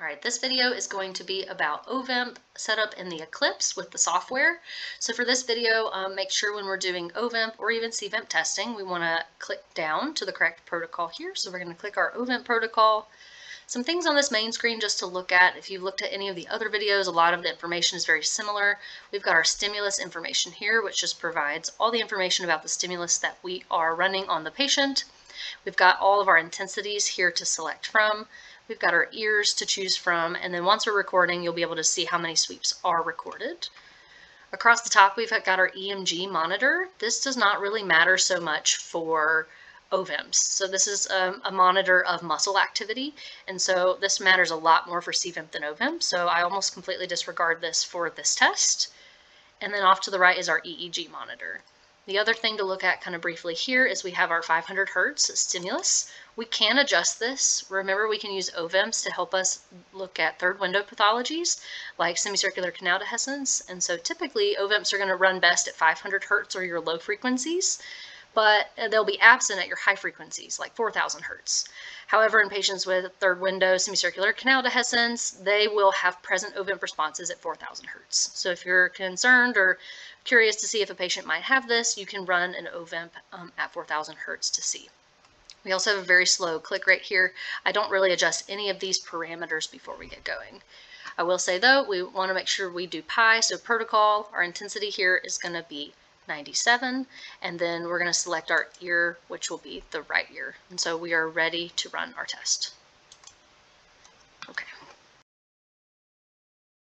All right, this video is going to be about oVEMP setup in the Eclipse with the software. So for this video, make sure when we're doing oVEMP or even cVEMP testing, we want to click down to the correct protocol here. So we're going to click our oVEMP protocol. Some things on this main screen just to look at. If you've looked at any of the other videos, a lot of the information is very similar. We've got our stimulus information here, which just provides all the information about the stimulus that we are running on the patient. We've got all of our intensities here to select from. We've got our ears to choose from, and then once we're recording, you'll be able to see how many sweeps are recorded. Across the top, we've got our EMG monitor. This does not really matter so much for oVEMPs. So this is a monitor of muscle activity, and so this matters a lot more for cVEMP than oVEMP, so I almost completely disregard this for this test. And then off to the right is our EEG monitor. The other thing to look at kind of briefly here is we have our 500 hertz stimulus. We can adjust this. Remember, we can use oVEMPs to help us look at third window pathologies like semicircular canal dehiscence. And so typically oVEMPs are going to run best at 500 hertz or your low frequencies, but they'll be absent at your high frequencies like 4000 hertz. However, in patients with third window semicircular canal dehiscence, they will have present oVEMP responses at 4000 hertz. So if you're concerned or curious to see if a patient might have this, you can run an oVEMP at 4000 hertz to see. We also have a very slow click rate here. I don't really adjust any of these parameters before we get going. I will say though, we want to make sure we do pi, so protocol, our intensity here is going to be 97, and then we're going to select our ear, which will be the right ear. And so we are ready to run our test.